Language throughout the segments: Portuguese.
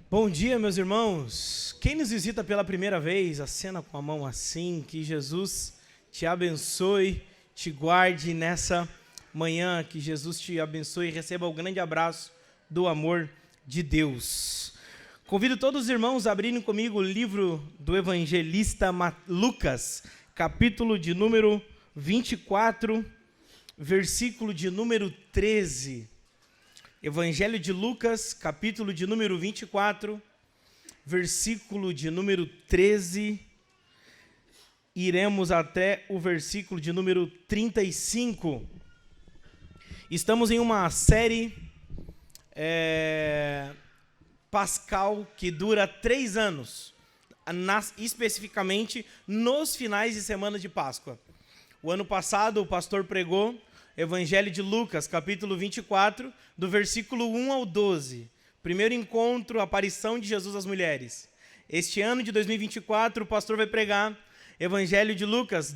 Bom dia, meus irmãos. Quem nos visita pela primeira vez, acena com a mão assim, que Jesus te abençoe, te guarde nessa manhã, que Jesus te abençoe e receba o grande abraço do amor de Deus. Convido todos os irmãos a abrirem comigo o livro do evangelista Lucas, capítulo de número 24, versículo de número 13. Evangelho de Lucas, capítulo de número 24, versículo de número 13, iremos até o versículo de número 35. Estamos em uma série pascal que dura 3 anos, especificamente nos finais de semana de Páscoa. O ano passado o pastor pregou Evangelho de Lucas, capítulo 24, do versículo 1 ao 12. Primeiro encontro, aparição de Jesus às mulheres. Este ano de 2024, o pastor vai pregar Evangelho de Lucas,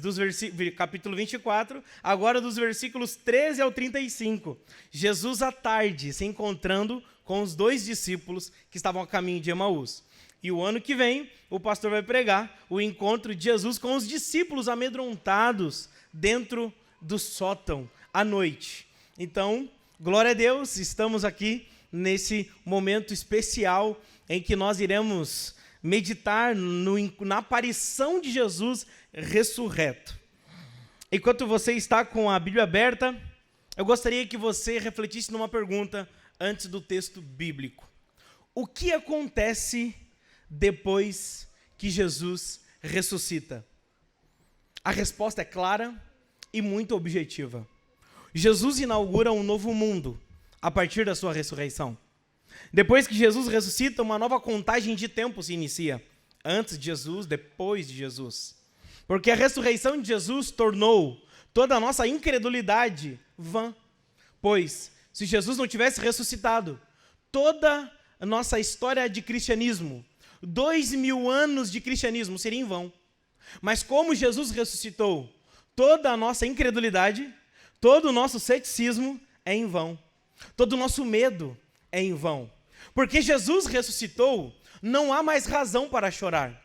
capítulo 24, agora dos versículos 13 ao 35. Jesus à tarde, se encontrando com os 2 discípulos que estavam a caminho de Emaús. E o ano que vem, o pastor vai pregar o encontro de Jesus com os discípulos amedrontados dentro do sótão, à noite. Então, glória a Deus, estamos aqui nesse momento especial em que nós iremos meditar na aparição de Jesus ressurreto. Enquanto você está com a Bíblia aberta, eu gostaria que você refletisse numa pergunta antes do texto bíblico. O que acontece depois que Jesus ressuscita? A resposta é clara e muito objetiva. Jesus inaugura um novo mundo a partir da sua ressurreição. Depois que Jesus ressuscita, uma nova contagem de tempo se inicia. Antes de Jesus, depois de Jesus. Porque a ressurreição de Jesus tornou toda a nossa incredulidade vã. Pois, se Jesus não tivesse ressuscitado, toda a nossa história de cristianismo, 2000 anos de cristianismo seria em vão. Mas como Jesus ressuscitou, toda a nossa incredulidade, todo o nosso ceticismo é em vão. Todo o nosso medo é em vão. Porque Jesus ressuscitou, não há mais razão para chorar.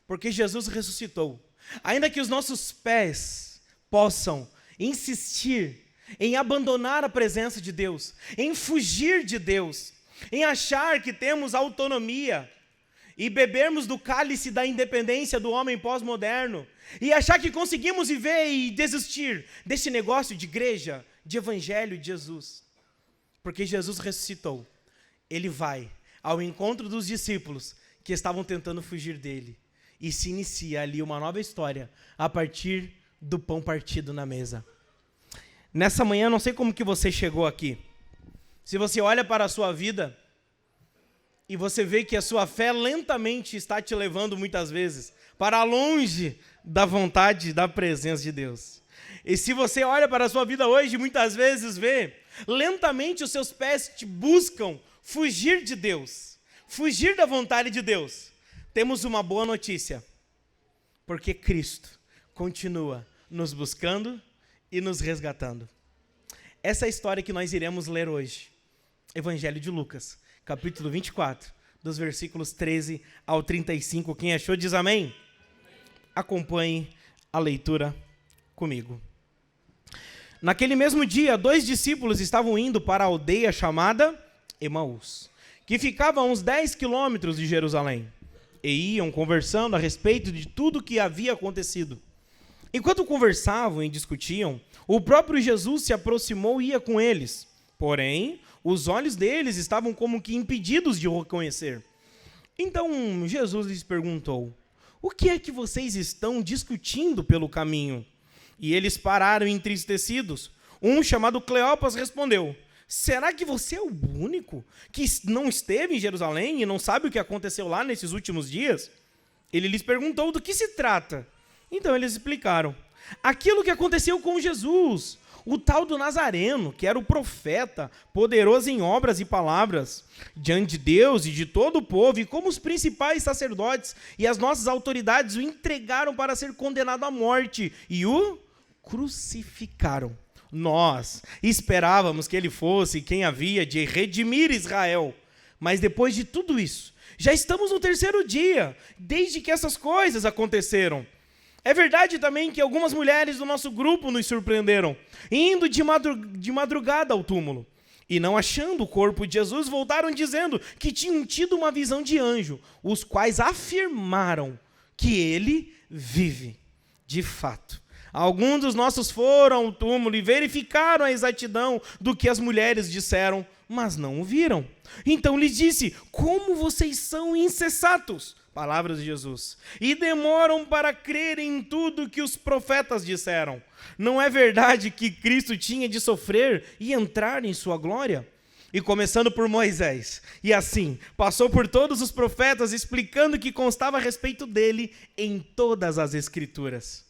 Porque Jesus ressuscitou. Ainda que os nossos pés possam insistir em abandonar a presença de Deus, em fugir de Deus, em achar que temos autonomia e bebermos do cálice da independência do homem pós-moderno, e achar que conseguimos viver e desistir desse negócio de igreja, de evangelho de Jesus. Porque Jesus ressuscitou. Ele vai ao encontro dos discípulos que estavam tentando fugir dele. E se inicia ali uma nova história a partir do pão partido na mesa. Nessa manhã, não sei como que você chegou aqui. Se você olha para a sua vida e você vê que a sua fé lentamente está te levando muitas vezes para longe da vontade, da presença de Deus. E se você olha para a sua vida hoje, muitas vezes vê, lentamente os seus pés te buscam fugir de Deus, fugir da vontade de Deus. Temos uma boa notícia, porque Cristo continua nos buscando e nos resgatando. Essa é a história que nós iremos ler hoje. Evangelho de Lucas, capítulo 24, dos versículos 13 ao 35. Quem achou diz amém? Acompanhe a leitura comigo. Naquele mesmo dia, 2 discípulos estavam indo para a aldeia chamada Emaús, que ficava a uns 10 quilômetros de Jerusalém, e iam conversando a respeito de tudo o que havia acontecido. Enquanto conversavam e discutiam, o próprio Jesus se aproximou e ia com eles. Porém, os olhos deles estavam como que impedidos de o reconhecer. Então Jesus lhes perguntou: o que é que vocês estão discutindo pelo caminho? E eles pararam entristecidos. Um chamado Cleopas respondeu: será que você é o único que não esteve em Jerusalém e não sabe o que aconteceu lá nesses últimos dias? Ele lhes perguntou do que se trata. Então eles explicaram: aquilo que aconteceu com Jesus, o tal do Nazareno, que era o profeta, poderoso em obras e palavras, diante de Deus e de todo o povo, e como os principais sacerdotes e as nossas autoridades o entregaram para ser condenado à morte e o crucificaram. Nós esperávamos que ele fosse quem havia de redimir Israel, Mas depois de tudo isso, já estamos no terceiro dia, desde que essas coisas aconteceram. É verdade também que algumas mulheres do nosso grupo nos surpreenderam, indo de madrugada ao túmulo. E não achando o corpo de Jesus, voltaram dizendo que tinham tido uma visão de anjo, os quais afirmaram que ele vive. De fato, alguns dos nossos foram ao túmulo e verificaram a exatidão do que as mulheres disseram, mas não o viram. Então lhes disse: como vocês são insensatos, palavras de Jesus, e demoram para crer em tudo que os profetas disseram. Não é verdade que Cristo tinha de sofrer e entrar em sua glória? E começando por Moisés, e assim, passou por todos os profetas, explicando o que constava a respeito dele em todas as Escrituras.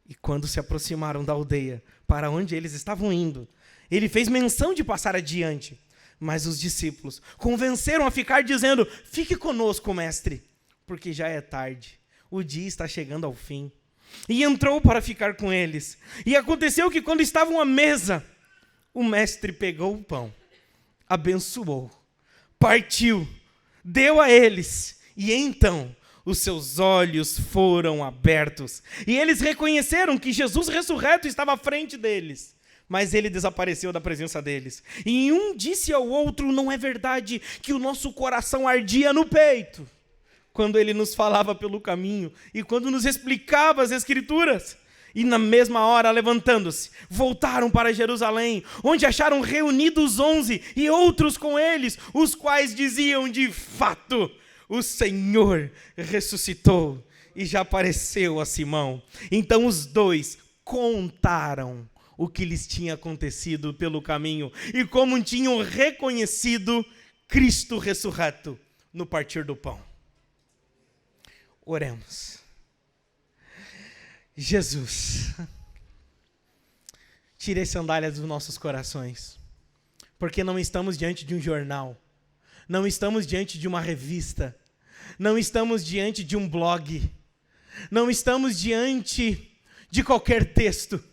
E quando se aproximaram da aldeia, para onde eles estavam indo, ele fez menção de passar adiante. Mas os discípulos convenceram a ficar, dizendo: fique conosco, mestre, porque já é tarde, o dia está chegando ao fim. E entrou para ficar com eles. E aconteceu que quando estavam à mesa, o mestre pegou o pão, abençoou, partiu, deu a eles, e então os seus olhos foram abertos. E eles reconheceram que Jesus ressurreto estava à frente deles. Mas ele desapareceu da presença deles. E um disse ao outro: não é verdade que o nosso coração ardia no peito quando ele nos falava pelo caminho e quando nos explicava as Escrituras? E na mesma hora, levantando-se, voltaram para Jerusalém, onde acharam reunidos 11 e outros com eles, os quais diziam: de fato, o Senhor ressuscitou e já apareceu a Simão. Então os dois contaram o que lhes tinha acontecido pelo caminho e como tinham reconhecido Cristo ressurreto no partir do pão. Oremos. Jesus, tire as sandálias dos nossos corações, porque não estamos diante de um jornal, não estamos diante de uma revista, não estamos diante de um blog, não estamos diante de qualquer texto,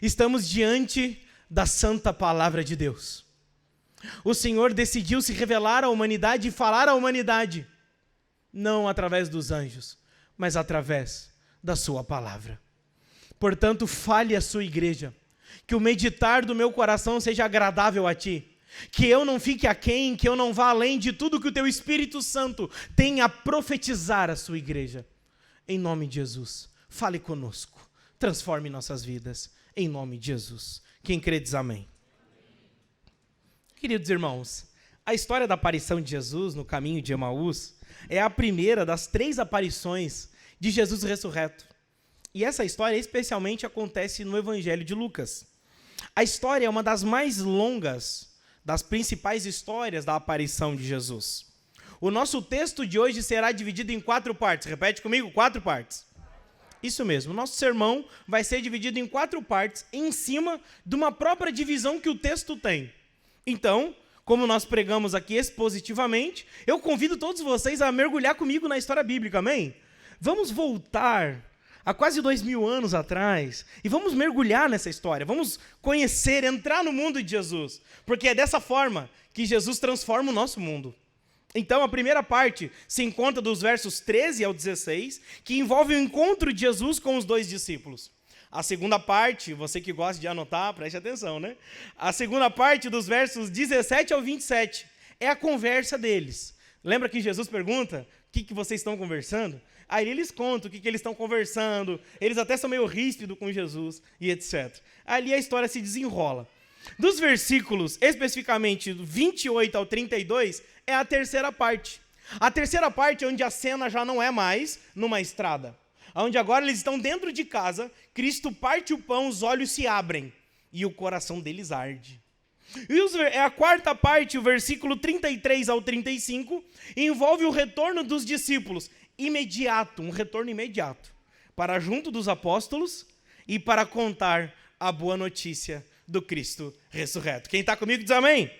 estamos diante da santa palavra de Deus. O Senhor decidiu se revelar à humanidade e falar à humanidade, não através dos anjos, mas através da sua palavra. Portanto, fale à sua igreja, que o meditar do meu coração seja agradável a ti, que eu não fique aquém, que eu não vá além de tudo que o teu Espírito Santo tem a profetizar à sua igreja. Em nome de Jesus, fale conosco, transforme nossas vidas, em nome de Jesus. Quem crê diz amém. Queridos irmãos, a história da aparição de Jesus no caminho de Emaús é a primeira das 3 aparições de Jesus ressurreto. E essa história especialmente acontece no Evangelho de Lucas. A história é uma das mais longas, das principais histórias da aparição de Jesus. O nosso texto de hoje será dividido em 4 partes. Repete comigo, 4 partes. Isso mesmo, o nosso sermão vai ser dividido em 4 partes, em cima de uma própria divisão que o texto tem. Então, como nós pregamos aqui expositivamente, eu convido todos vocês a mergulhar comigo na história bíblica, amém? Vamos voltar há quase 2000 anos atrás e vamos mergulhar nessa história, vamos conhecer, entrar no mundo de Jesus, porque é dessa forma que Jesus transforma o nosso mundo. Então, a primeira parte se encontra dos versos 13 ao 16, que envolve o encontro de Jesus com os 2 discípulos. A segunda parte, você que gosta de anotar, preste atenção, né? A segunda parte dos versos 17 ao 27 é a conversa deles. Lembra que Jesus pergunta: o que vocês estão conversando? Aí eles contam o que eles estão conversando, eles até são meio ríspidos com Jesus e etc. Ali a história se desenrola. Dos versículos, especificamente 28 ao 32, é a terceira parte. A terceira parte é onde a cena já não é mais numa estrada. Onde agora eles estão dentro de casa, Cristo parte o pão, os olhos se abrem e o coração deles arde. E a quarta parte, o versículo 33 ao 35, envolve o retorno dos discípulos, imediato, um retorno imediato, para junto dos apóstolos e para contar a boa notícia do Cristo ressurreto. Quem está comigo diz amém?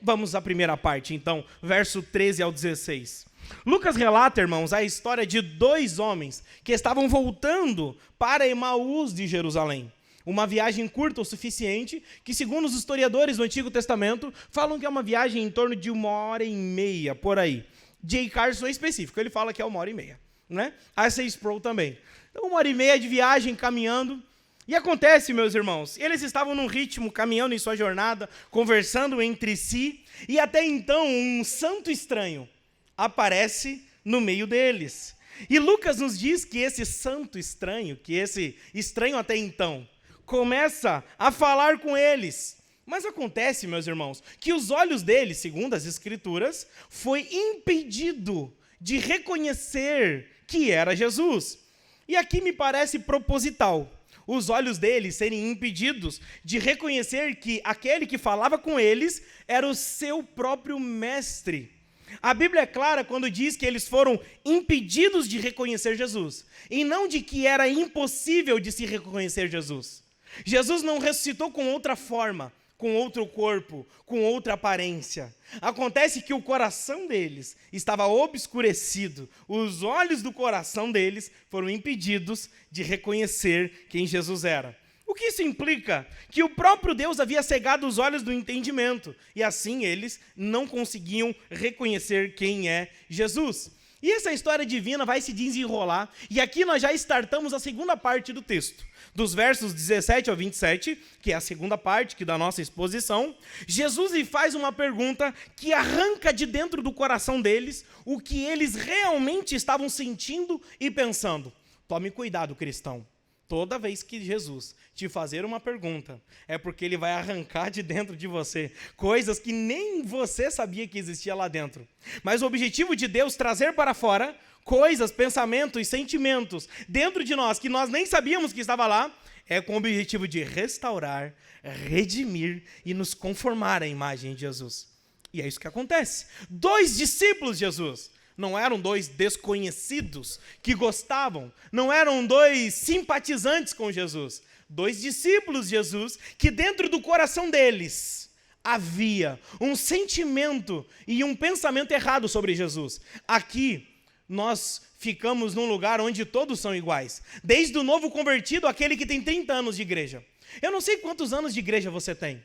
Vamos à primeira parte, então, verso 13 ao 16. Lucas relata, irmãos, a história de 2 homens que estavam voltando para Emaús de Jerusalém. Uma viagem curta o suficiente, que segundo os historiadores do Antigo Testamento, falam que é uma viagem em torno de 1h30, por aí. J. Carson é específico, ele fala que é 1h30, né? A.C. Sproul também. Então, 1h30 de viagem, caminhando. E acontece, meus irmãos, eles estavam num ritmo, caminhando em sua jornada, conversando entre si, e até então um santo estranho aparece no meio deles. E Lucas nos diz que esse santo estranho, que esse estranho até então, começa a falar com eles. Mas acontece, meus irmãos, que os olhos deles, segundo as Escrituras, foi impedido de reconhecer que era Jesus. E aqui me parece proposital. Os olhos deles serem impedidos de reconhecer que aquele que falava com eles era o seu próprio mestre. A Bíblia é clara quando diz que eles foram impedidos de reconhecer Jesus, e não de que era impossível de se reconhecer Jesus. Jesus não ressuscitou com outra forma, com outro corpo, com outra aparência. Acontece que o coração deles estava obscurecido, os olhos do coração deles foram impedidos de reconhecer quem Jesus era. O que isso implica? Que o próprio Deus havia cegado os olhos do entendimento, e assim eles não conseguiam reconhecer quem é Jesus. E essa história divina vai se desenrolar, e aqui nós já startamos a segunda parte do texto. Dos versos 17 ao 27, que é a segunda parte da nossa exposição, Jesus lhe faz uma pergunta que arranca de dentro do coração deles o que eles realmente estavam sentindo e pensando. Tome cuidado, cristão. Toda vez que Jesus te fazer uma pergunta, é porque ele vai arrancar de dentro de você coisas que nem você sabia que existia lá dentro. Mas o objetivo de Deus trazer para fora coisas, pensamentos, sentimentos dentro de nós que nós nem sabíamos que estava lá, é com o objetivo de restaurar, redimir e nos conformar à imagem de Jesus. E é isso que acontece. 2 discípulos de Jesus. Não eram 2 desconhecidos que gostavam, não eram 2 simpatizantes com Jesus. 2 discípulos de Jesus que dentro do coração deles havia um sentimento e um pensamento errado sobre Jesus. Aqui nós ficamos num lugar onde todos são iguais. Desde o novo convertido, aquele que tem 30 anos de igreja. Eu não sei quantos anos de igreja você tem.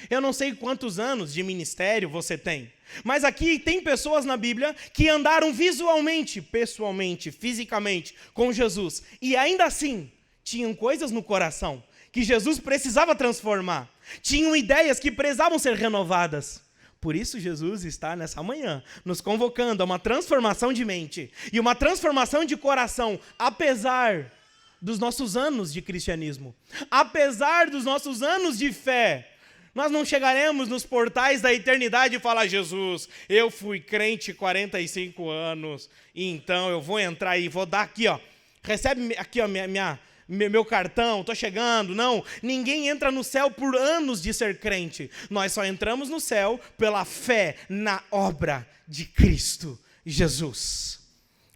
Eu não sei quantos anos de ministério você tem. Mas aqui tem pessoas na Bíblia que andaram visualmente, pessoalmente, fisicamente com Jesus. E ainda assim, tinham coisas no coração que Jesus precisava transformar. Tinham ideias que precisavam ser renovadas. Por isso Jesus está nessa manhã nos convocando a uma transformação de mente e uma transformação de coração, apesar dos nossos anos de cristianismo, apesar dos nossos anos de fé. Nós não chegaremos nos portais da eternidade e falar: Jesus, eu fui crente 45 anos, e então eu vou entrar aí, vou dar aqui, ó, recebe aqui, ó, meu cartão, estou chegando. Não, ninguém entra no céu por anos de ser crente. Nós só entramos no céu pela fé na obra de Cristo Jesus.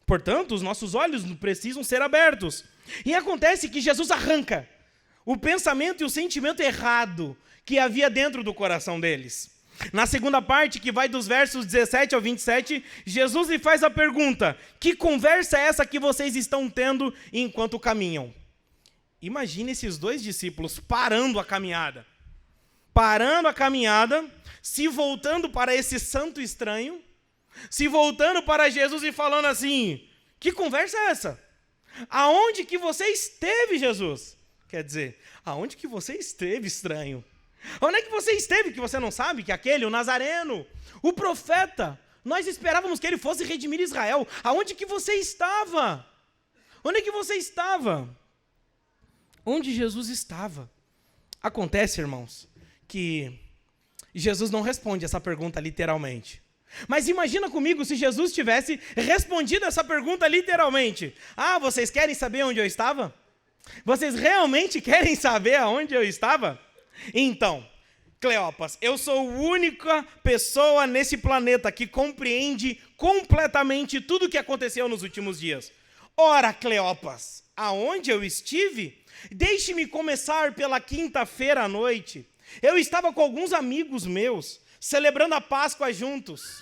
Portanto, os nossos olhos precisam ser abertos. E acontece que Jesus arranca o pensamento e o sentimento errado que havia dentro do coração deles. Na segunda parte, que vai dos versos 17 ao 27, Jesus lhe faz a pergunta: que conversa é essa que vocês estão tendo enquanto caminham? Imagine esses 2 discípulos parando a caminhada, se voltando para esse santo estranho, se voltando para Jesus e falando assim: que conversa é essa? Aonde que você esteve, Jesus? Quer dizer, aonde que você esteve, estranho? Onde é que você esteve que você não sabe que aquele, o Nazareno, o profeta, nós esperávamos que ele fosse redimir Israel. Aonde que você estava? Onde é que você estava? Onde Jesus estava? Acontece, irmãos, que Jesus não responde essa pergunta literalmente. Mas imagina comigo se Jesus tivesse respondido essa pergunta literalmente. Ah, vocês querem saber onde eu estava? Vocês realmente querem saber aonde eu estava? Então, Cleopas, eu sou a única pessoa nesse planeta que compreende completamente tudo o que aconteceu nos últimos dias. Ora, Cleopas, aonde eu estive? Deixe-me começar pela quinta-feira à noite. Eu estava com alguns amigos meus, celebrando a Páscoa juntos.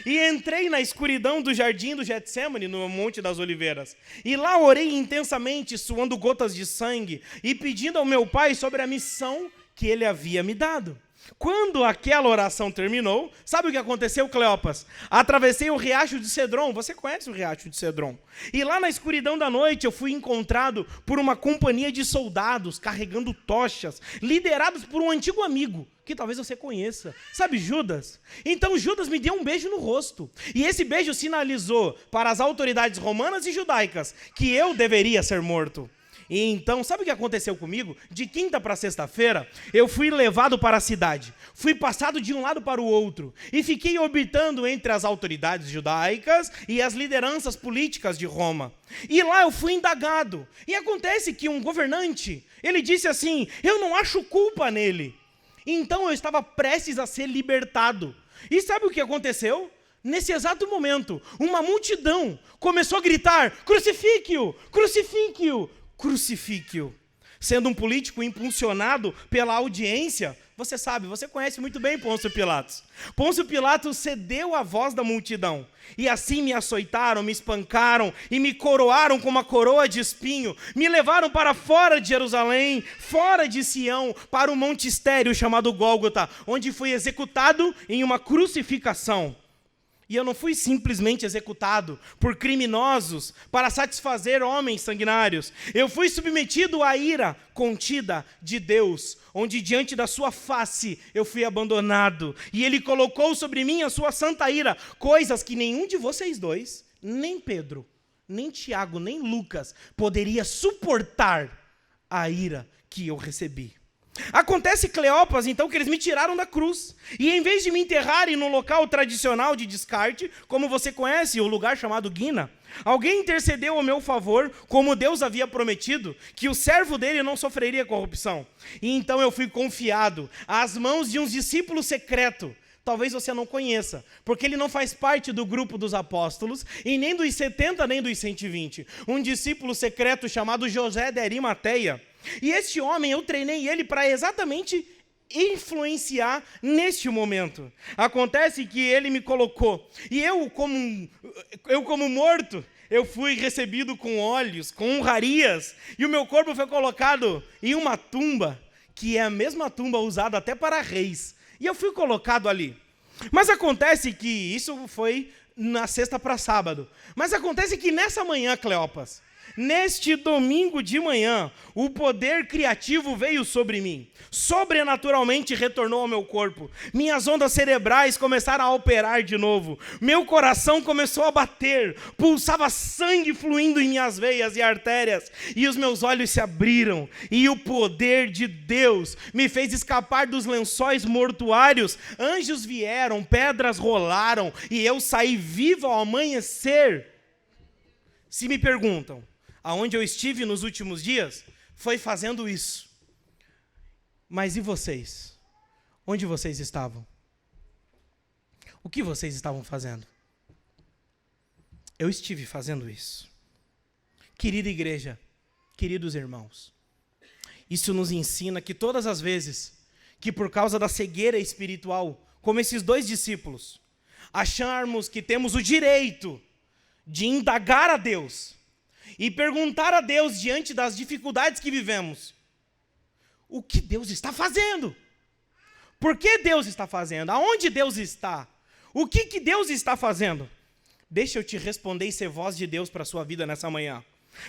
E entrei na escuridão do jardim do Getsêmani, no Monte das Oliveiras. E lá orei intensamente, suando gotas de sangue, e pedindo ao meu Pai sobre a missão que ele havia me dado. Quando aquela oração terminou, sabe o que aconteceu, Cleopas? Atravessei o riacho de Cedron, você conhece o riacho de Cedron? E lá na escuridão da noite eu fui encontrado por uma companhia de soldados carregando tochas, liderados por um antigo amigo, que talvez você conheça. Sabe Judas? Então Judas me deu um beijo no rosto. E esse beijo sinalizou para as autoridades romanas e judaicas que eu deveria ser morto. E então, sabe o que aconteceu comigo? De quinta para sexta-feira, eu fui levado para a cidade. Fui passado de um lado para o outro. E fiquei orbitando entre as autoridades judaicas e as lideranças políticas de Roma. E lá eu fui indagado. E acontece que um governante, ele disse assim, eu não acho culpa nele. Então eu estava prestes a ser libertado. E sabe o que aconteceu? Nesse exato momento, uma multidão começou a gritar, crucifique-o, crucifique-o, crucifique-o. Sendo um político impulsionado pela audiência, você sabe, você conhece muito bem Pôncio Pilatos. Pôncio Pilatos cedeu à voz da multidão. E assim me açoitaram, me espancaram e me coroaram com uma coroa de espinho. Me levaram para fora de Jerusalém, fora de Sião, para o monte estéril chamado Gólgota, onde fui executado em uma crucificação. E eu não fui simplesmente executado por criminosos para satisfazer homens sanguinários. Eu fui submetido à ira contida de Deus, onde diante da sua face eu fui abandonado. E ele colocou sobre mim a sua santa ira, coisas que nenhum de vocês dois, nem Pedro, nem Tiago, nem Lucas, poderia suportar a ira que eu recebi. Acontece, Cleopas, então, que eles me tiraram da cruz. E em vez de me enterrarem no local tradicional de descarte, como você conhece, o lugar chamado Guina, alguém intercedeu ao meu favor, como Deus havia prometido, que o servo dele não sofreria corrupção. E então eu fui confiado às mãos de um discípulo secreto. Talvez você não conheça, porque ele não faz parte do grupo dos apóstolos, e nem dos 70, nem dos 120. Um discípulo secreto chamado José de Arimateia. E este homem, eu treinei ele para exatamente influenciar neste momento. Acontece que ele me colocou, e eu como morto, eu fui recebido com olhos, com honrarias, e o meu corpo foi colocado em uma tumba, que é a mesma tumba usada até para reis. E eu fui colocado ali. Mas acontece que isso foi na sexta para sábado. Mas acontece que nessa manhã, Cleopas, neste domingo de manhã, o poder criativo veio sobre mim. Sobrenaturalmente retornou ao meu corpo. Minhas ondas cerebrais começaram a operar de novo. Meu coração começou a bater. Pulsava sangue fluindo em minhas veias e artérias. E os meus olhos se abriram. E o poder de Deus me fez escapar dos lençóis mortuários. Anjos vieram, pedras rolaram. E eu saí vivo ao amanhecer. Se me perguntam, aonde eu estive nos últimos dias, foi fazendo isso. Mas e vocês? Onde vocês estavam? O que vocês estavam fazendo? Eu estive fazendo isso. Querida igreja, queridos irmãos, isso nos ensina que todas as vezes que por causa da cegueira espiritual, como esses dois discípulos, acharmos que temos o direito de indagar a Deus e perguntar a Deus diante das dificuldades que vivemos, o que Deus está fazendo? Por que Deus está fazendo? Aonde Deus está? O que Deus está fazendo? Deixa eu te responder e ser voz de Deus para a sua vida nessa manhã.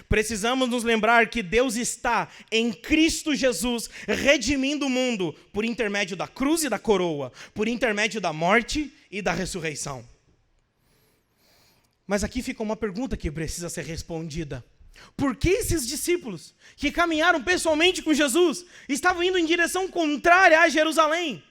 Precisamos nos lembrar que Deus está em Cristo Jesus redimindo o mundo por intermédio da cruz e da coroa, por intermédio da morte e da ressurreição. Mas aqui fica uma pergunta que precisa ser respondida. Por que esses discípulos que caminharam pessoalmente com Jesus estavam indo em direção contrária a Jerusalém?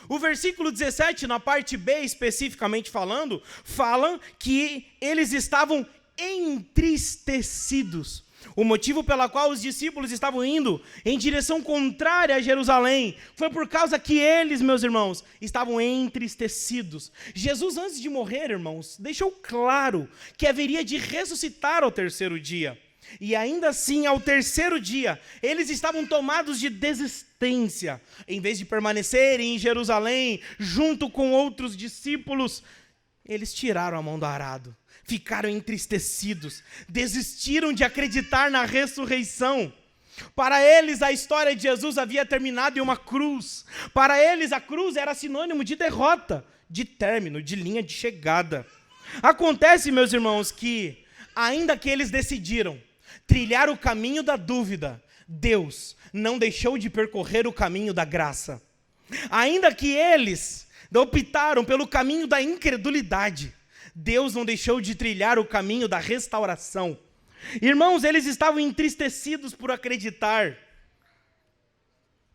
O versículo 17, na parte B especificamente falando, fala que eles estavam entristecidos. O motivo pela qual os discípulos estavam indo em direção contrária a Jerusalém foi por causa que eles, meus irmãos, estavam entristecidos. Jesus, antes de morrer, irmãos, deixou claro que haveria de ressuscitar ao terceiro dia. E ainda assim, ao terceiro dia, eles estavam tomados de desistência. Em vez de permanecerem em Jerusalém, junto com outros discípulos, Eles tiraram a mão do arado, ficaram entristecidos, desistiram de acreditar na ressurreição. Para eles, a história de Jesus havia terminado em uma cruz. Para eles, a cruz era sinônimo de derrota, de término, de linha de chegada. Acontece, meus irmãos, que, ainda que eles decidiram trilhar o caminho da dúvida, Deus não deixou de percorrer o caminho da graça. Ainda que eles optaram pelo caminho da incredulidade, Deus não deixou de trilhar o caminho da restauração. Irmãos, eles estavam entristecidos por acreditar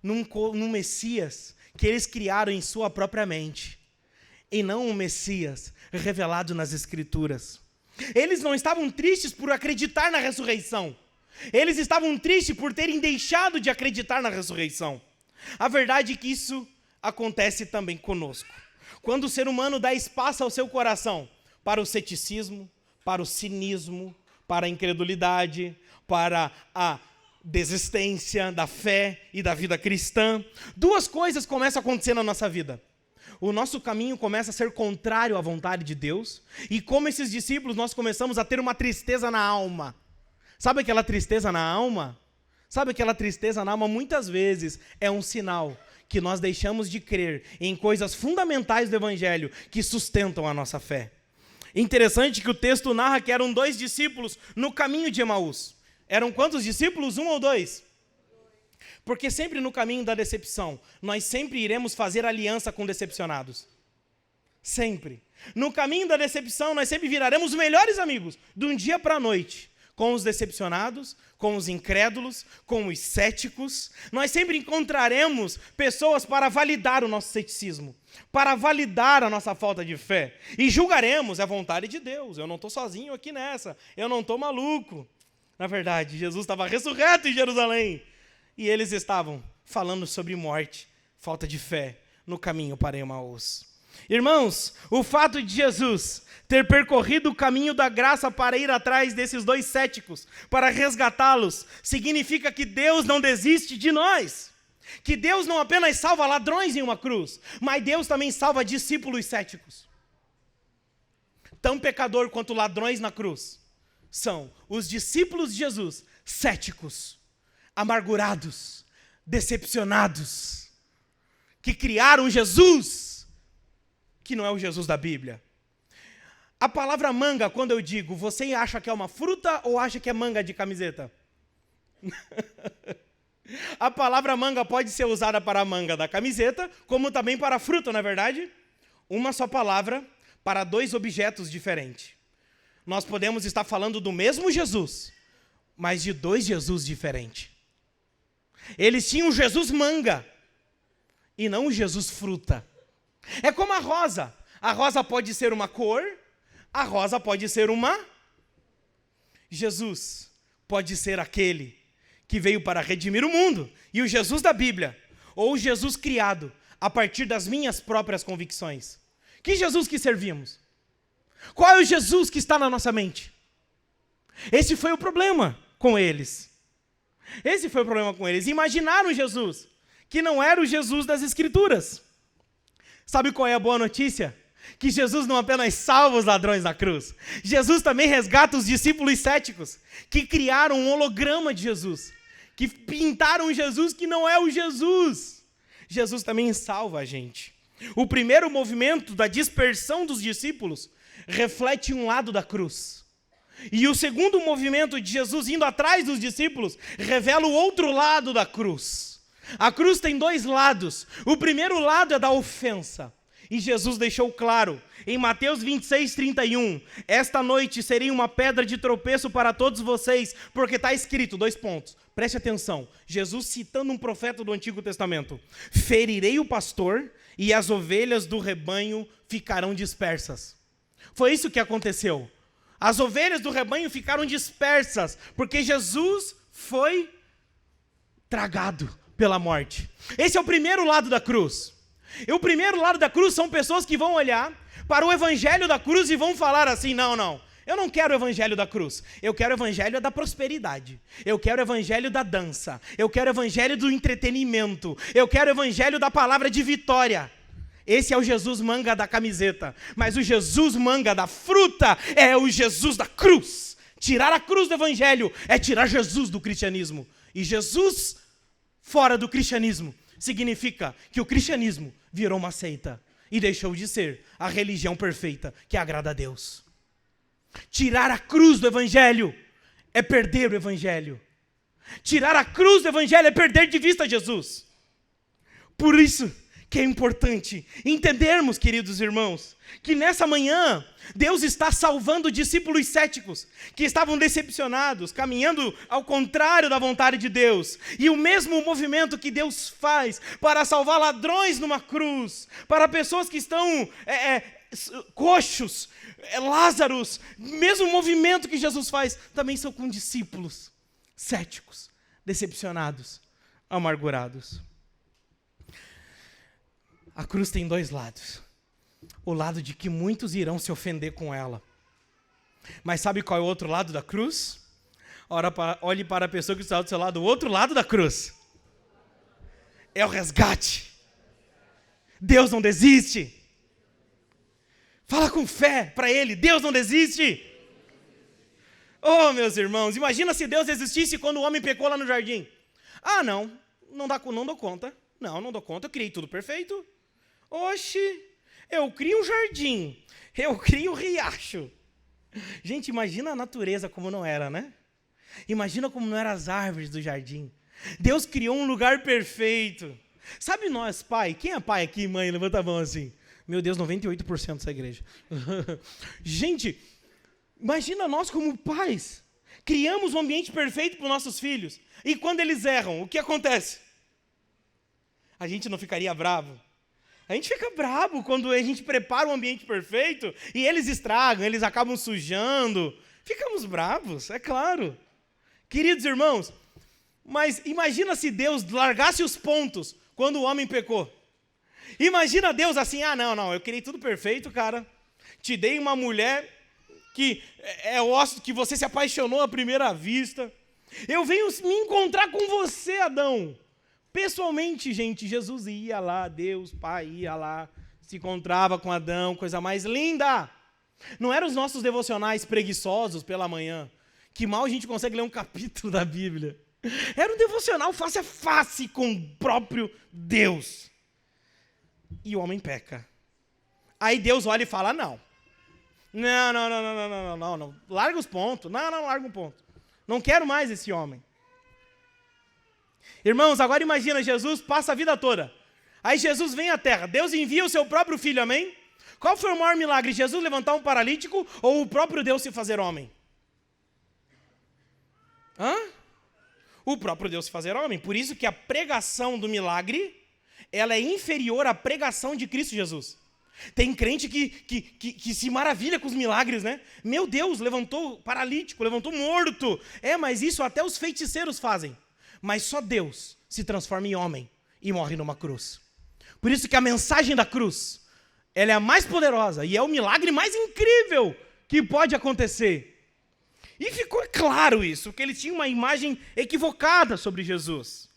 num Messias que eles criaram em sua própria mente, e não um Messias revelado nas Escrituras. Eles não estavam tristes por acreditar na ressurreição. Eles estavam tristes por terem deixado de acreditar na ressurreição. A verdade é que isso acontece também conosco. Quando o ser humano dá espaço ao seu coração para o ceticismo, para o cinismo, para a incredulidade, para a desistência da fé e da vida cristã, duas coisas começam a acontecer na nossa vida. O nosso caminho começa a ser contrário à vontade de Deus, e como esses discípulos, nós começamos a ter uma tristeza na alma. Sabe aquela tristeza na alma? Sabe aquela tristeza na alma? Muitas vezes é um sinal que nós deixamos de crer em coisas fundamentais do Evangelho que sustentam a nossa fé. Interessante que o texto narra que eram 2 discípulos no caminho de Emaús. Eram quantos discípulos? 1 ou 2? Porque sempre no caminho da decepção, nós sempre iremos fazer aliança com decepcionados. Sempre. No caminho da decepção, nós sempre viraremos melhores amigos, de um dia para a noite. Com os decepcionados, com os incrédulos, com os céticos. Nós sempre encontraremos pessoas para validar o nosso ceticismo, para validar a nossa falta de fé. E julgaremos a vontade de Deus. Eu não estou sozinho aqui nessa, eu não estou maluco. Na verdade, Jesus estava ressurreto em Jerusalém. E eles estavam falando sobre morte, falta de fé, no caminho para Emaús. Irmãos, o fato de Jesus ter percorrido o caminho da graça para ir atrás desses 2 céticos, para resgatá-los, significa que Deus não desiste de nós. Que Deus não apenas salva ladrões em uma cruz, mas Deus também salva discípulos céticos. Tão pecador quanto ladrões na cruz são os discípulos de Jesus, céticos, amargurados, decepcionados, que criaram Jesus que não é o Jesus da Bíblia. A palavra manga, quando eu digo, você acha que é uma fruta ou acha que é manga de camiseta? A palavra manga pode ser usada para a manga da camiseta, como também para a fruta, não é verdade? Uma só palavra para 2 objetos diferentes. Nós podemos estar falando do mesmo Jesus, mas de 2 Jesus diferentes. Eles tinham o Jesus manga e não o Jesus fruta. É como a rosa. A rosa pode ser uma cor, a rosa pode ser uma... Jesus pode ser aquele que veio para redimir o mundo. E o Jesus da Bíblia, ou o Jesus criado a partir das minhas próprias convicções. Que Jesus que servimos? Qual é o Jesus que está na nossa mente? Esse foi o problema com eles. Esse foi o problema com eles. Imaginaram Jesus, que não era o Jesus das Escrituras. Sabe qual é a boa notícia? Que Jesus não apenas salva os ladrões na cruz. Jesus também resgata os discípulos céticos, que criaram um holograma de Jesus, que pintaram um Jesus que não é o Jesus. Jesus também salva a gente. O primeiro movimento da dispersão dos discípulos reflete um lado da cruz. E o segundo movimento de Jesus indo atrás dos discípulos revela o outro lado da cruz. A cruz tem 2 lados. O primeiro lado é da ofensa. E Jesus deixou claro, em Mateus 26:31, esta noite serei uma pedra de tropeço para todos vocês, porque está escrito, 2 pontos, preste atenção, Jesus citando um profeta do Antigo Testamento, ferirei o pastor e as ovelhas do rebanho ficarão dispersas. Foi isso que aconteceu. As ovelhas do rebanho ficaram dispersas, porque Jesus foi tragado pela morte. Esse é o primeiro lado da cruz. E o primeiro lado da cruz são pessoas que vão olhar para o evangelho da cruz e vão falar assim, não, eu não quero o evangelho da cruz, eu quero o evangelho da prosperidade, eu quero o evangelho da dança, eu quero o evangelho do entretenimento, eu quero o evangelho da palavra de vitória. Esse é o Jesus manga da camiseta. Mas o Jesus manga da fruta é o Jesus da cruz. Tirar a cruz do evangelho é tirar Jesus do cristianismo. E Jesus fora do cristianismo significa que o cristianismo virou uma seita e deixou de ser a religião perfeita que agrada a Deus. Tirar a cruz do evangelho é perder o evangelho. Tirar a cruz do evangelho é perder de vista Jesus. Por isso que é importante entendermos, queridos irmãos, que nessa manhã Deus está salvando discípulos céticos que estavam decepcionados, caminhando ao contrário da vontade de Deus. E o mesmo movimento que Deus faz para salvar ladrões numa cruz, para pessoas que estão coxos, Lázaros, mesmo movimento que Jesus faz, também são com discípulos céticos, decepcionados, amargurados. A cruz tem dois lados. O lado de que muitos irão se ofender com ela. Mas sabe qual é o outro lado da cruz? Olhe para a pessoa que está do seu lado. O outro lado da cruz é o resgate. Deus não desiste. Fala com fé para ele. Deus não desiste. Oh, meus irmãos, imagina se Deus existisse quando o homem pecou lá no jardim. Ah, não dou conta. Não dou conta, eu criei tudo perfeito. Oxe, eu crio um jardim, eu crio um riacho. Gente, imagina a natureza como não era, né? Imagina como não eram as árvores do jardim. Deus criou um lugar perfeito. Sabe nós, pai? Quem é pai aqui, mãe? Levanta a mão assim. Meu Deus, 98% dessa igreja. Gente, imagina nós como pais. Criamos um ambiente perfeito para os nossos filhos. E quando eles erram, o que acontece? A gente não ficaria bravo? A gente fica bravo quando a gente prepara um ambiente perfeito e eles estragam, eles acabam sujando. Ficamos bravos, é claro. Queridos irmãos, mas imagina se Deus largasse os pontos quando o homem pecou. Imagina Deus assim, não, eu criei tudo perfeito, cara. Te dei uma mulher que é osso, que você se apaixonou à primeira vista. Eu venho me encontrar com você, Adão. Pessoalmente, gente, Jesus ia lá, Deus, Pai, ia lá, se encontrava com Adão, coisa mais linda. Não eram os nossos devocionais preguiçosos pela manhã, que mal a gente consegue ler um capítulo da Bíblia. Era um devocional face a face com o próprio Deus. E o homem peca. Aí Deus olha e fala, não, larga os pontos, larga um ponto. Não quero mais esse homem. Irmãos, agora imagina, Jesus passa a vida toda. Aí Jesus vem à terra, Deus envia o seu próprio filho, amém? Qual foi o maior milagre? Jesus levantar um paralítico ou o próprio Deus se fazer homem? O próprio Deus se fazer homem. Por isso que a pregação do milagre, ela é inferior à pregação de Cristo Jesus. Tem crente que se maravilha com os milagres, né? Meu Deus, levantou paralítico, levantou morto. Mas isso até os feiticeiros fazem. Mas só Deus se transforma em homem e morre numa cruz. Por isso que a mensagem da cruz, ela é a mais poderosa e é o milagre mais incrível que pode acontecer. E ficou claro isso, que eles tinham uma imagem equivocada sobre Jesus.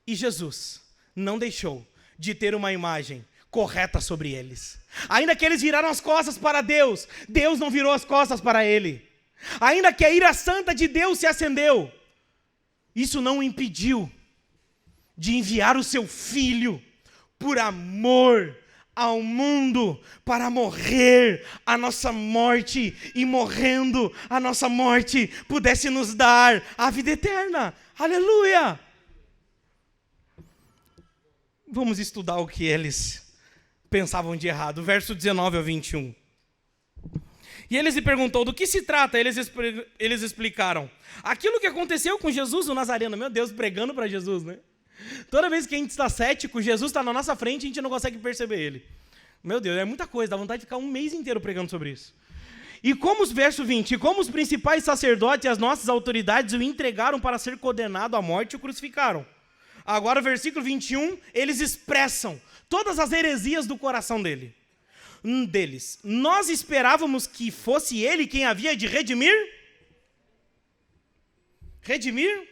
E Jesus não deixou de ter uma imagem correta sobre eles. Ainda que eles viraram as costas para Deus, Deus não virou as costas para ele. Ainda que a ira santa de Deus se acendeu, isso não o impediu de enviar o seu filho por amor ao mundo para morrer a nossa morte e morrendo a nossa morte pudesse nos dar a vida eterna. Aleluia! Vamos estudar o que eles pensavam de errado. Verso 19 ao 21. E eles lhe perguntou, do que se trata? Eles explicaram. Aquilo que aconteceu com Jesus, o Nazareno. Meu Deus, pregando para Jesus, né? Toda vez que a gente está cético, Jesus está na nossa frente e a gente não consegue perceber ele. Meu Deus, é muita coisa, dá vontade de ficar um mês inteiro pregando sobre isso. E como, verso 20, e como os principais sacerdotes e as nossas autoridades o entregaram para ser condenado à morte e o crucificaram. Agora, versículo 21, eles expressam todas as heresias do coração deles. Nós esperávamos que fosse ele quem havia de redimir? Redimir?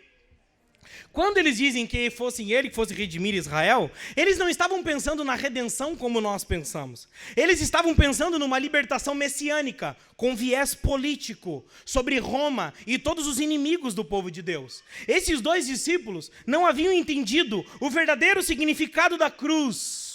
Quando eles dizem que fosse ele que fosse redimir Israel, eles não estavam pensando na redenção como nós pensamos. Eles estavam pensando numa libertação messiânica, com viés político, sobre Roma e todos os inimigos do povo de Deus. Esses dois discípulos não haviam entendido o verdadeiro significado da cruz.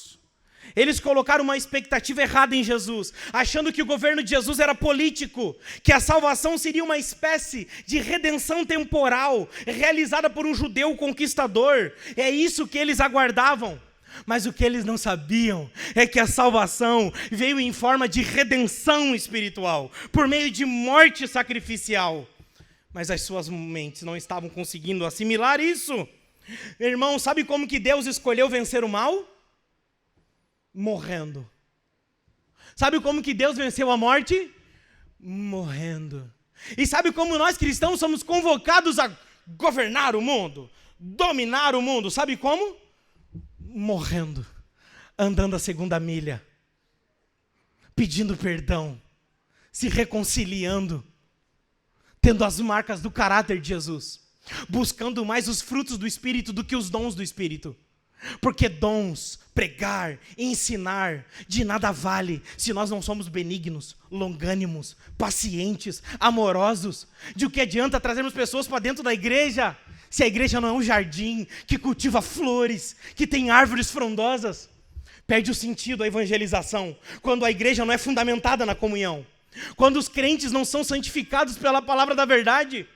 Eles colocaram uma expectativa errada em Jesus, achando que o governo de Jesus era político, que a salvação seria uma espécie de redenção temporal, realizada por um judeu conquistador. É isso que eles aguardavam. Mas o que eles não sabiam é que a salvação veio em forma de redenção espiritual, por meio de morte sacrificial. Mas as suas mentes não estavam conseguindo assimilar isso. Irmão, sabe como que Deus escolheu vencer o mal? Morrendo. Sabe como que Deus venceu a morte? Morrendo. E sabe como nós cristãos somos convocados a governar o mundo, dominar o mundo? Sabe como? Morrendo, andando a segunda milha, pedindo perdão, se reconciliando, tendo as marcas do caráter de Jesus, buscando mais os frutos do Espírito do que os dons do Espírito. Porque dons, pregar, ensinar, de nada vale se nós não somos benignos, longânimos, pacientes, amorosos. De o que adianta trazermos pessoas para dentro da igreja, se a igreja não é um jardim que cultiva flores, que tem árvores frondosas? Perde o sentido a evangelização quando a igreja não é fundamentada na comunhão, quando os crentes não são santificados pela palavra da verdade.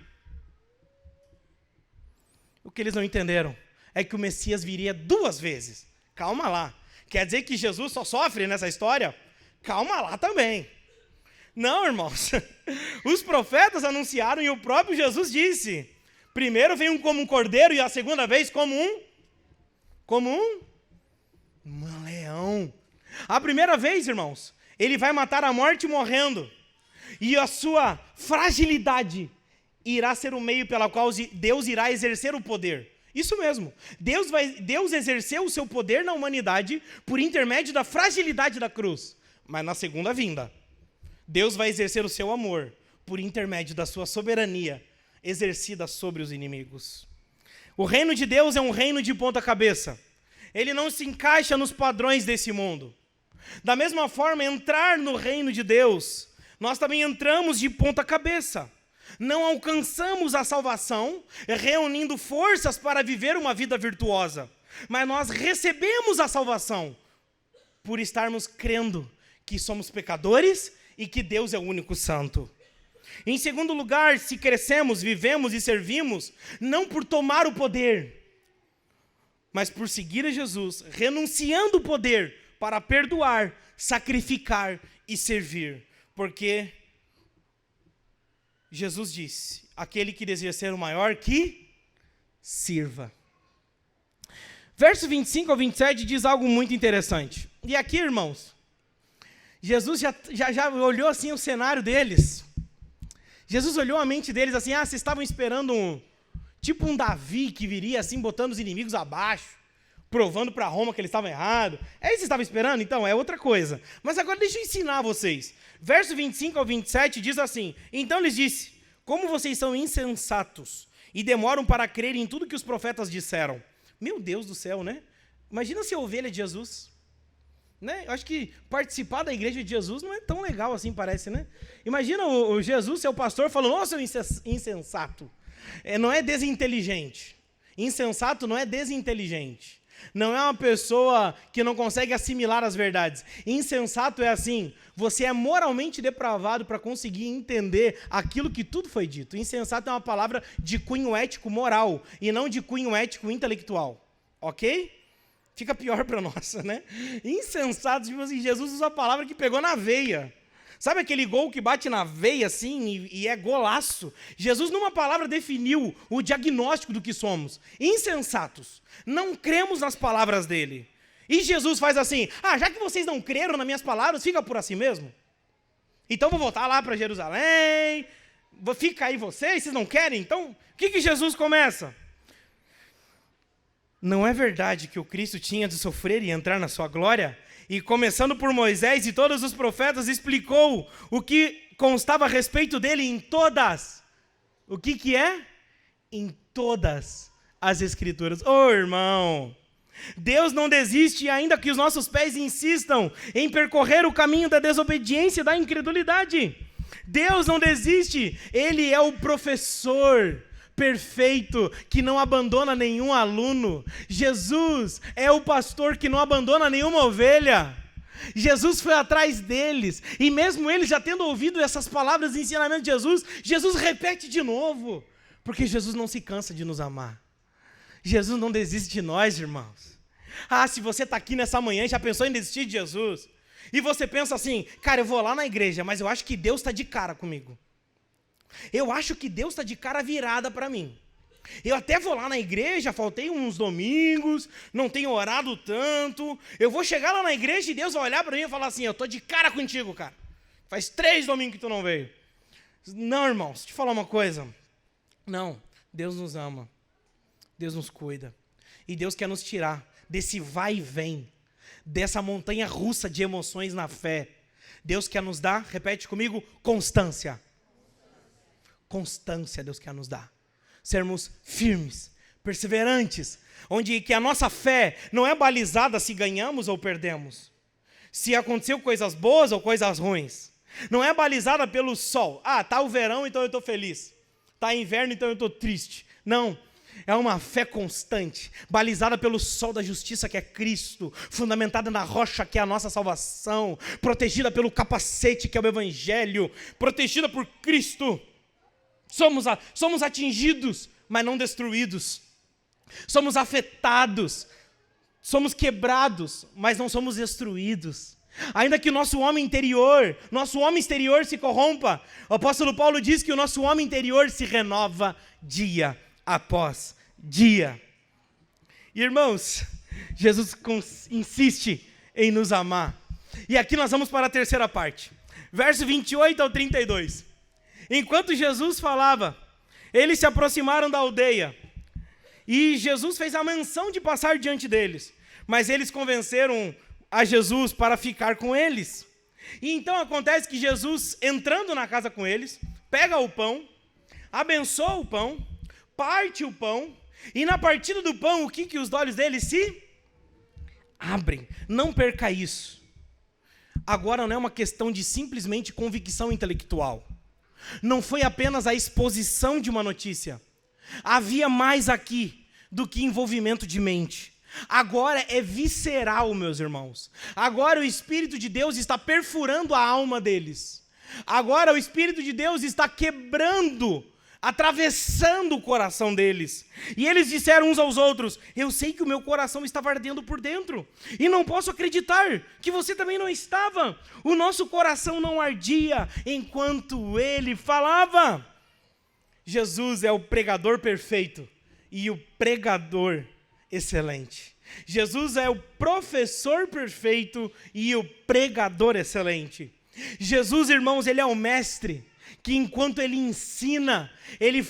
O que eles não entenderam é que o Messias viria 2 vezes. Calma lá. Quer dizer que Jesus só sofre nessa história? Calma lá também. Não, irmãos. Os profetas anunciaram e o próprio Jesus disse: primeiro vem como um cordeiro e a segunda vez como um leão. A primeira vez, irmãos, ele vai matar a morte morrendo. E a sua fragilidade irá ser o meio pela qual Deus irá exercer o poder. Isso mesmo, Deus exerceu o seu poder na humanidade por intermédio da fragilidade da cruz. Mas na segunda vinda, Deus vai exercer o seu amor por intermédio da sua soberania exercida sobre os inimigos. O reino de Deus é um reino de ponta cabeça. Ele não se encaixa nos padrões desse mundo. Da mesma forma, entrar no reino de Deus, nós também entramos de ponta cabeça. Não alcançamos a salvação reunindo forças para viver uma vida virtuosa, mas nós recebemos a salvação por estarmos crendo que somos pecadores e que Deus é o único santo. Em segundo lugar, se crescemos, vivemos e servimos, não por tomar o poder, mas por seguir a Jesus, renunciando o poder para perdoar, sacrificar e servir, porque Jesus disse: aquele que deseja ser o maior, que sirva. Verso 25 ao 27 diz algo muito interessante. E aqui, irmãos, Jesus já olhou assim o cenário deles. Jesus olhou a mente deles assim: vocês estavam esperando um Davi que viria assim, botando os inimigos abaixo, provando para Roma que eles estavam errados. É isso que vocês estavam esperando? Então, é outra coisa. Mas agora deixa eu ensinar vocês. Verso 25 ao 27 diz assim: então lhes disse, como vocês são insensatos e demoram para crer em tudo que os profetas disseram. Meu Deus do céu, né? Imagina ser ovelha de Jesus. Né? Eu acho que participar da igreja de Jesus não é tão legal assim, parece, né? Imagina o Jesus, seu pastor, falando: ô, seu insensato. Não é desinteligente. Insensato não é desinteligente. Não é uma pessoa que não consegue assimilar as verdades. Insensato é assim: você é moralmente depravado para conseguir entender aquilo que tudo foi dito. Insensato é uma palavra de cunho ético moral e não de cunho ético intelectual. Ok? Fica pior para nós, né? Insensato, tipo assim, Jesus usa a palavra que pegou na veia. Sabe aquele gol que bate na veia assim e é golaço? Jesus, numa palavra, definiu o diagnóstico do que somos. Insensatos. Não cremos nas palavras dele. E Jesus faz assim: já que vocês não creram nas minhas palavras, fica por assim mesmo. Então vou voltar lá para Jerusalém. Fica aí vocês não querem? Então, o que Jesus começa? Não é verdade que o Cristo tinha de sofrer e entrar na sua glória? E começando por Moisés e todos os profetas, explicou o que constava a respeito dele em todas. O que é? Em todas as Escrituras. Irmão, Deus não desiste ainda que os nossos pés insistam em percorrer o caminho da desobediência e da incredulidade. Deus não desiste, Ele é o professor perfeito que não abandona nenhum aluno. Jesus é o pastor que não abandona nenhuma ovelha. Jesus foi atrás deles, e mesmo eles já tendo ouvido essas palavras de ensinamento de Jesus, Jesus repete de novo, porque Jesus não se cansa de nos amar. Jesus não desiste de nós, irmãos. Se você está aqui nessa manhã e já pensou em desistir de Jesus, e você pensa assim, cara, eu vou lá na igreja, mas eu acho que Deus está de cara comigo. Eu acho que Deus está de cara virada para mim. Eu até vou lá na igreja, faltei uns domingos, não tenho orado tanto. Eu vou chegar lá na igreja e Deus vai olhar para mim e falar assim, eu estou de cara contigo, cara. Faz 3 domingos que tu não veio. Não, irmãos, deixa eu te falar uma coisa. Não, Deus nos ama. Deus nos cuida. E Deus quer nos tirar desse vai e vem, dessa montanha russa de emoções na fé. Deus quer nos dar, repete comigo, constância. Constância Deus quer nos dar. Sermos firmes, perseverantes, onde que a nossa fé não é balizada se ganhamos ou perdemos, se aconteceu coisas boas ou coisas ruins. Não é balizada pelo sol. Tá o verão, então eu estou feliz. Tá inverno, então eu estou triste. Não. É uma fé constante, balizada pelo sol da justiça que é Cristo, fundamentada na rocha que é a nossa salvação, protegida pelo capacete que é o Evangelho, protegida por Cristo. Somos atingidos, mas não destruídos. Somos afetados, somos quebrados, mas não somos destruídos. Ainda que o nosso homem exterior se corrompa, o apóstolo Paulo diz que o nosso homem interior se renova dia após dia. Irmãos, Jesus insiste em nos amar. E aqui nós vamos para a terceira parte. Verso 28 ao 32. Enquanto Jesus falava, eles se aproximaram da aldeia. E Jesus fez a menção de passar diante deles. Mas eles convenceram a Jesus para ficar com eles. E então acontece que Jesus, entrando na casa com eles, pega o pão, abençoa o pão, parte o pão, e na partida do pão, o que os olhos deles se abrem. Não perca isso. Agora não é uma questão de simplesmente convicção intelectual. Não foi apenas a exposição de uma notícia. Havia mais aqui do que envolvimento de mente. Agora é visceral, meus irmãos. Agora o Espírito de Deus está perfurando a alma deles. Agora o Espírito de Deus está quebrando, atravessando o coração deles. E eles disseram uns aos outros, eu sei que o meu coração estava ardendo por dentro, e não posso acreditar que você também não estava. O nosso coração não ardia enquanto ele falava. Jesus é o pregador perfeito e o pregador excelente. Jesus é o professor perfeito e o pregador excelente. Jesus, irmãos, ele é o mestre que enquanto ele ensina,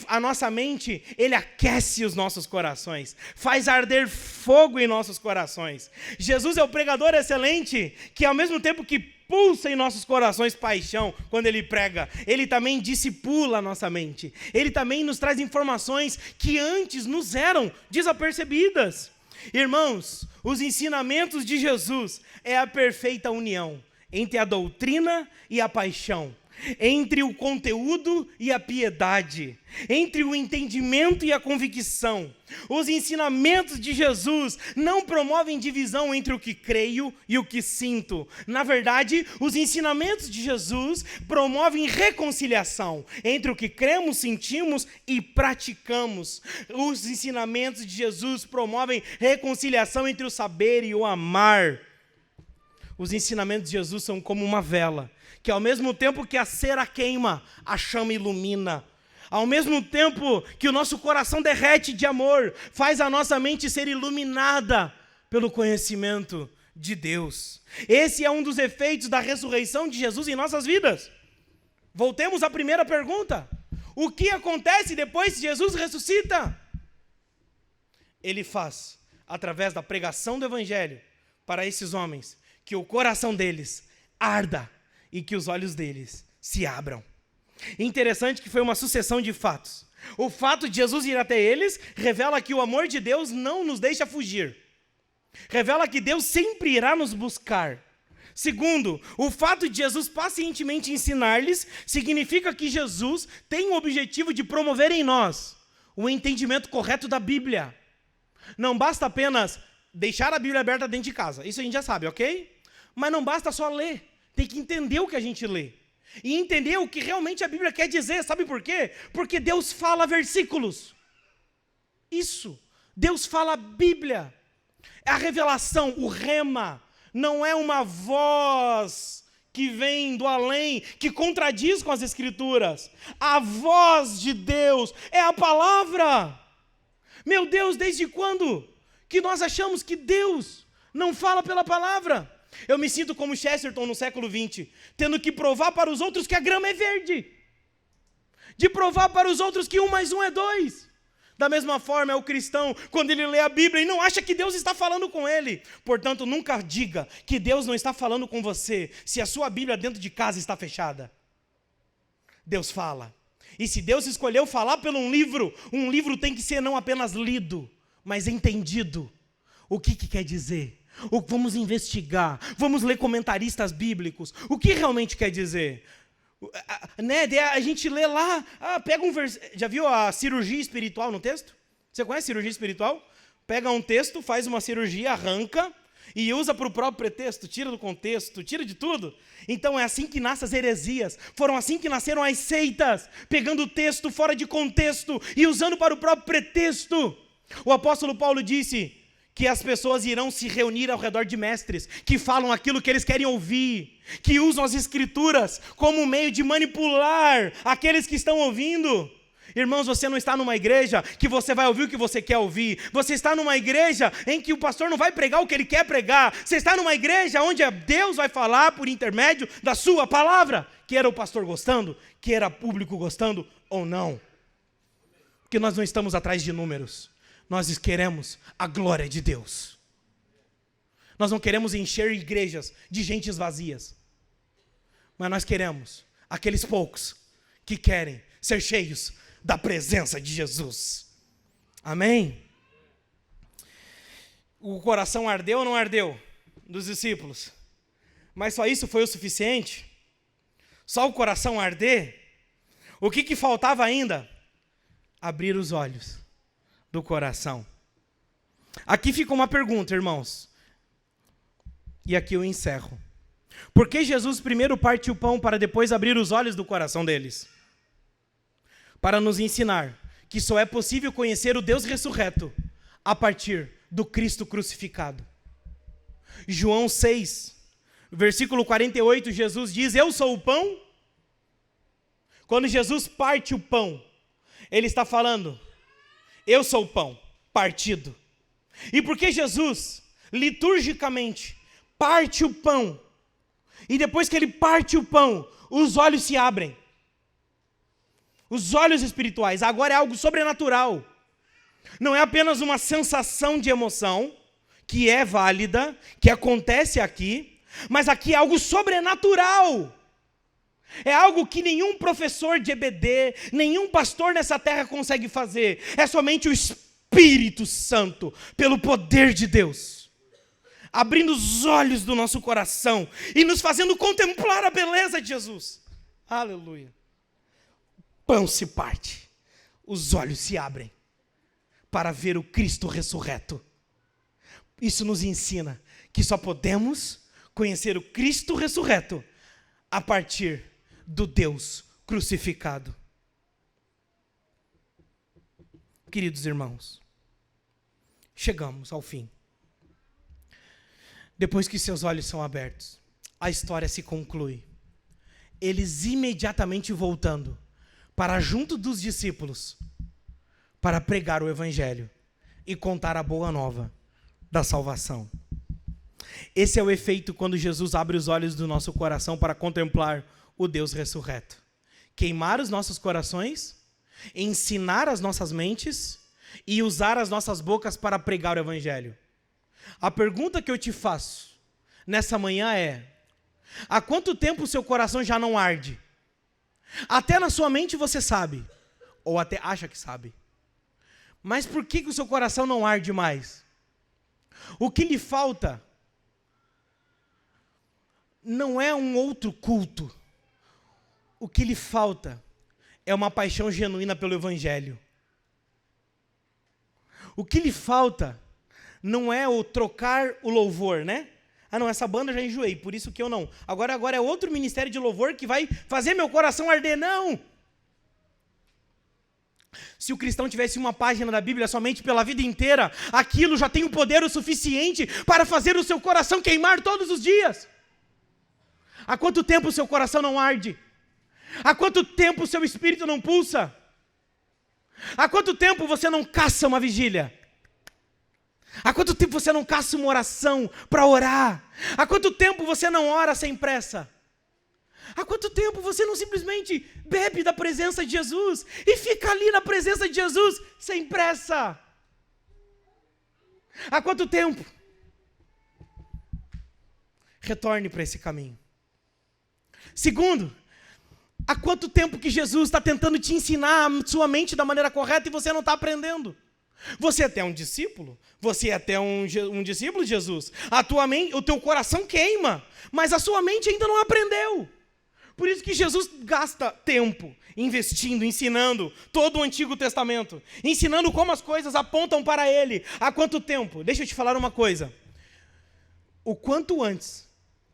a nossa mente, ele aquece os nossos corações, faz arder fogo em nossos corações. Jesus é o pregador excelente, que ao mesmo tempo que pulsa em nossos corações paixão, quando ele prega, ele também discipula a nossa mente. Ele também nos traz informações que antes nos eram desapercebidas. Irmãos, os ensinamentos de Jesus é a perfeita união entre a doutrina e a paixão, entre o conteúdo e a piedade, entre o entendimento e a convicção. Os ensinamentos de Jesus não promovem divisão entre o que creio e o que sinto. Na verdade, os ensinamentos de Jesus promovem reconciliação entre o que cremos, sentimos e praticamos. Os ensinamentos de Jesus promovem reconciliação entre o saber e o amar. Os ensinamentos de Jesus são como uma vela, que ao mesmo tempo que a cera queima, a chama ilumina. Ao mesmo tempo que o nosso coração derrete de amor, faz a nossa mente ser iluminada pelo conhecimento de Deus. Esse é um dos efeitos da ressurreição de Jesus em nossas vidas. Voltemos à primeira pergunta. O que acontece depois que Jesus ressuscita? Ele faz, através da pregação do Evangelho, para esses homens, que o coração deles arda e que os olhos deles se abram. Interessante que foi uma sucessão de fatos. O fato de Jesus ir até eles revela que o amor de Deus não nos deixa fugir. Revela que Deus sempre irá nos buscar. Segundo, o fato de Jesus pacientemente ensinar-lhes significa que Jesus tem o objetivo de promover em nós o entendimento correto da Bíblia. Não basta apenas deixar a Bíblia aberta dentro de casa. Isso a gente já sabe, ok? Mas não basta só ler. Tem que entender o que a gente lê. E entender o que realmente a Bíblia quer dizer. Sabe por quê? Porque Deus fala versículos. Isso. Deus fala a Bíblia. É a revelação, o rema. Não é uma voz que vem do além, que contradiz com as Escrituras. A voz de Deus é a palavra. Meu Deus, desde quando que nós achamos que Deus não fala pela palavra? Eu me sinto como Chesterton no século XX, tendo que provar para os outros que a grama é verde. De provar para os outros que 1 mais 1 é 2. Da mesma forma é o cristão, quando ele lê a Bíblia e não acha que Deus está falando com ele. Portanto, nunca diga que Deus não está falando com você, se a sua Bíblia dentro de casa está fechada. Deus fala. E se Deus escolheu falar pelo um livro tem que ser não apenas lido, mas entendido. O que quer dizer? Vamos investigar, vamos ler comentaristas bíblicos. O que realmente quer dizer? A gente lê lá, pega um versículo. Já viu a cirurgia espiritual no texto? Você conhece cirurgia espiritual? Pega um texto, faz uma cirurgia, arranca e usa para o próprio pretexto, tira do contexto, tira de tudo. Então é assim que nascem as heresias. Foram assim que nasceram as seitas, pegando o texto fora de contexto e usando para o próprio pretexto. O apóstolo Paulo disse que as pessoas irão se reunir ao redor de mestres que falam aquilo que eles querem ouvir, que usam as Escrituras como meio de manipular aqueles que estão ouvindo. Irmãos, você não está numa igreja que você vai ouvir o que você quer ouvir. Você está numa igreja em que o pastor não vai pregar o que ele quer pregar. Você está numa igreja onde Deus vai falar por intermédio da sua palavra, quer o pastor gostando, quer o público gostando ou não. Porque nós não estamos atrás de números. Nós queremos a glória de Deus. Nós não queremos encher igrejas de gentes vazias. Mas nós queremos aqueles poucos que querem ser cheios da presença de Jesus. Amém? O coração ardeu ou não ardeu dos discípulos? Mas só isso foi o suficiente? Só o coração arder? O que faltava ainda? Abrir os olhos do coração. Aqui fica uma pergunta, irmãos. E aqui eu encerro. Por que Jesus primeiro parte o pão para depois abrir os olhos do coração deles? Para nos ensinar que só é possível conhecer o Deus ressurreto a partir do Cristo crucificado. João 6, versículo 48, Jesus diz: eu sou o pão. Quando Jesus parte o pão, ele está falando: eu sou o pão partido. E porque Jesus, liturgicamente, parte o pão, e depois que ele parte o pão, os olhos se abrem. Os olhos espirituais. Agora é algo sobrenatural. Não é apenas uma sensação de emoção, que é válida, que acontece aqui, mas aqui é algo sobrenatural. É algo que nenhum professor de EBD, nenhum pastor nessa terra consegue fazer. É somente o Espírito Santo, pelo poder de Deus, abrindo os olhos do nosso coração e nos fazendo contemplar a beleza de Jesus. Aleluia. O pão se parte, os olhos se abrem para ver o Cristo ressurreto. Isso nos ensina que só podemos conhecer o Cristo ressurreto a partir do Deus crucificado. Queridos irmãos, chegamos ao fim. Depois que seus olhos são abertos, a história se conclui. Eles imediatamente voltando para junto dos discípulos, para pregar o evangelho e contar a boa nova da salvação. Esse é o efeito quando Jesus abre os olhos do nosso coração para contemplar o Deus ressurreto. Queimar os nossos corações, ensinar as nossas mentes e usar as nossas bocas para pregar o evangelho. A pergunta que eu te faço nessa manhã é: há quanto tempo o seu coração já não arde? Até na sua mente você sabe, ou até acha que sabe. Mas por que o seu coração não arde mais? O que lhe falta não é um outro culto. O que lhe falta é uma paixão genuína pelo Evangelho. O que lhe falta não é o trocar o louvor, né? Ah, não, essa banda eu já enjoei, por isso que eu não. Agora é outro ministério de louvor que vai fazer meu coração arder, não. Se o cristão tivesse uma página da Bíblia somente pela vida inteira, aquilo já tem o poder o suficiente para fazer o seu coração queimar todos os dias. Há quanto tempo o seu coração não arde? Há quanto tempo o seu espírito não pulsa? Há quanto tempo você não caça uma vigília? Há quanto tempo você não caça uma oração para orar? Há quanto tempo você não ora sem pressa? Há quanto tempo você não simplesmente bebe da presença de Jesus e fica ali na presença de Jesus sem pressa? Há quanto tempo? Retorne para esse caminho. Segundo, há quanto tempo que Jesus está tentando te ensinar a sua mente da maneira correta e você não está aprendendo? Você é até um discípulo, você é até um discípulo de Jesus. O teu coração queima, mas a sua mente ainda não aprendeu. Por isso que Jesus gasta tempo investindo, ensinando todo o Antigo Testamento, ensinando como as coisas apontam para Ele. Há quanto tempo? Deixa eu te falar uma coisa. O quanto antes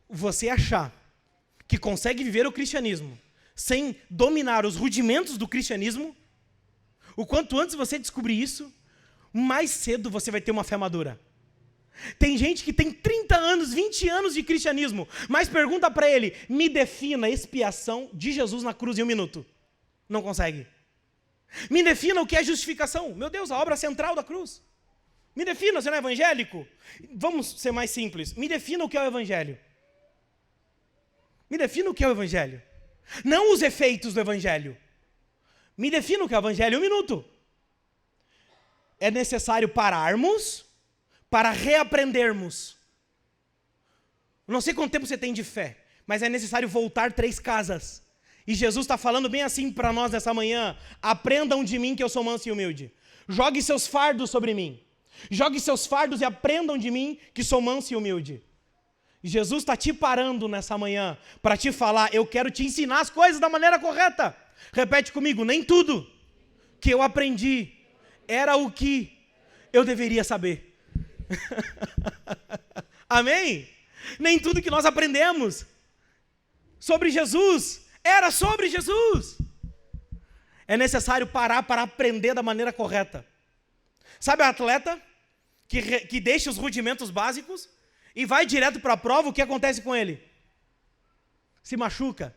você achar que consegue viver o cristianismo sem dominar os rudimentos do cristianismo, o quanto antes você descobrir isso, mais cedo você vai ter uma fé madura. Tem gente que tem 30 anos, 20 anos de cristianismo, mas pergunta para ele, me defina a expiação de Jesus na cruz em 1 minuto. Não consegue. Me defina o que é justificação. Meu Deus, a obra central da cruz. Me defina, você não é evangélico? Vamos ser mais simples. Me defina o que é o evangelho. Me defina o que é o evangelho. Não os efeitos do evangelho. Me defina o que é o evangelho em 1 minuto. É necessário pararmos para reaprendermos. Não sei quanto tempo você tem de fé, mas é necessário voltar 3 casas. E Jesus está falando bem assim para nós nessa manhã. Aprendam de mim que eu sou manso e humilde. Jogue seus fardos sobre mim. Jogue seus fardos e aprendam de mim que sou manso e humilde. Jesus está te parando nessa manhã para te falar, eu quero te ensinar as coisas da maneira correta. Repete comigo, nem tudo que eu aprendi era o que eu deveria saber. Amém? Nem tudo que nós aprendemos sobre Jesus era sobre Jesus. É necessário parar para aprender da maneira correta. Sabe o atleta que deixa os rudimentos básicos e vai direto para a prova? O que acontece com ele? Se machuca.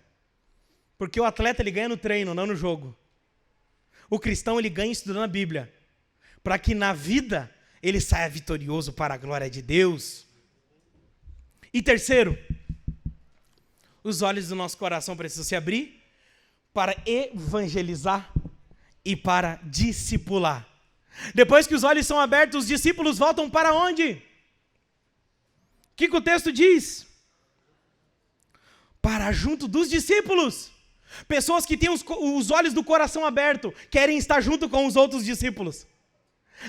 Porque o atleta ele ganha no treino, não no jogo. O cristão ele ganha estudando a Bíblia, para que na vida ele saia vitorioso para a glória de Deus. E terceiro, os olhos do nosso coração precisam se abrir para evangelizar e para discipular. Depois que os olhos são abertos, os discípulos voltam para onde? O que o texto diz? Para junto dos discípulos. Pessoas que têm os olhos do coração aberto, querem estar junto com os outros discípulos.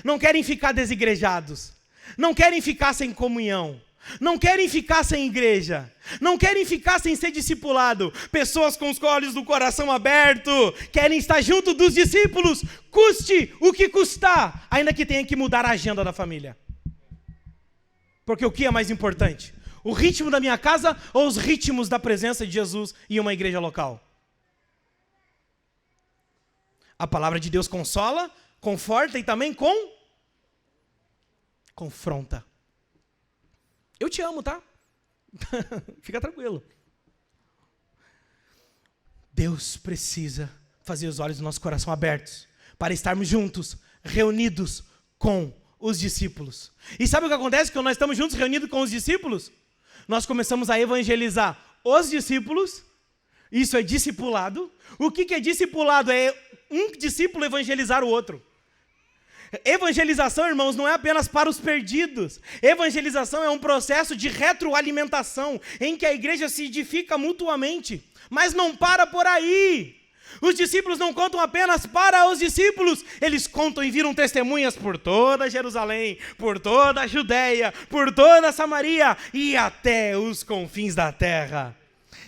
Não querem ficar desigrejados. Não querem ficar sem comunhão. Não querem ficar sem igreja. Não querem ficar sem ser discipulado. Pessoas com os olhos do coração aberto querem estar junto dos discípulos, custe o que custar, ainda que tenha que mudar a agenda da família. Porque o que é mais importante? O ritmo da minha casa ou os ritmos da presença de Jesus em uma igreja local? A palavra de Deus consola, conforta e também confronta. Eu te amo, tá? Fica tranquilo. Deus precisa fazer os olhos do nosso coração abertos para estarmos juntos, reunidos com os discípulos. E sabe o que acontece quando nós estamos juntos, reunidos com os discípulos? Nós começamos a evangelizar os discípulos. Isso é discipulado. O que é discipulado? É um discípulo evangelizar o outro. Evangelização, irmãos, não é apenas para os perdidos. Evangelização é um processo de retroalimentação em que a igreja se edifica mutuamente. Mas não para por aí. Os discípulos não contam apenas para os discípulos, eles contam e viram testemunhas por toda Jerusalém, por toda a Judéia, por toda a Samaria e até os confins da terra.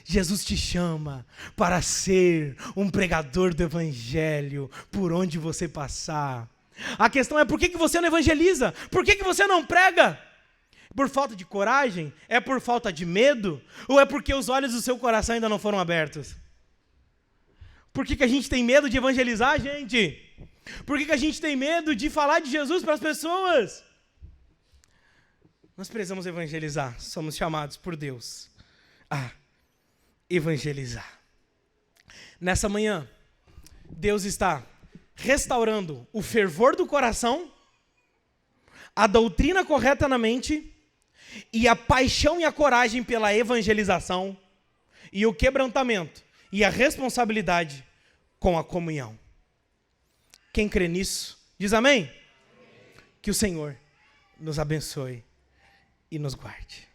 Jesus te chama para ser um pregador do evangelho por onde você passar. A questão é por que você não evangeliza? Por que você não prega? Por falta de coragem? É por falta de medo? Ou é porque os olhos do seu coração ainda não foram abertos? Por que a gente tem medo de evangelizar, gente? Por que a gente tem medo de falar de Jesus para as pessoas? Nós precisamos evangelizar. Somos chamados por Deus a evangelizar. Nessa manhã, Deus está restaurando o fervor do coração, a doutrina correta na mente e a paixão e a coragem pela evangelização e o quebrantamento e a responsabilidade com a comunhão. Quem crê nisso, diz amém? Que o Senhor nos abençoe e nos guarde.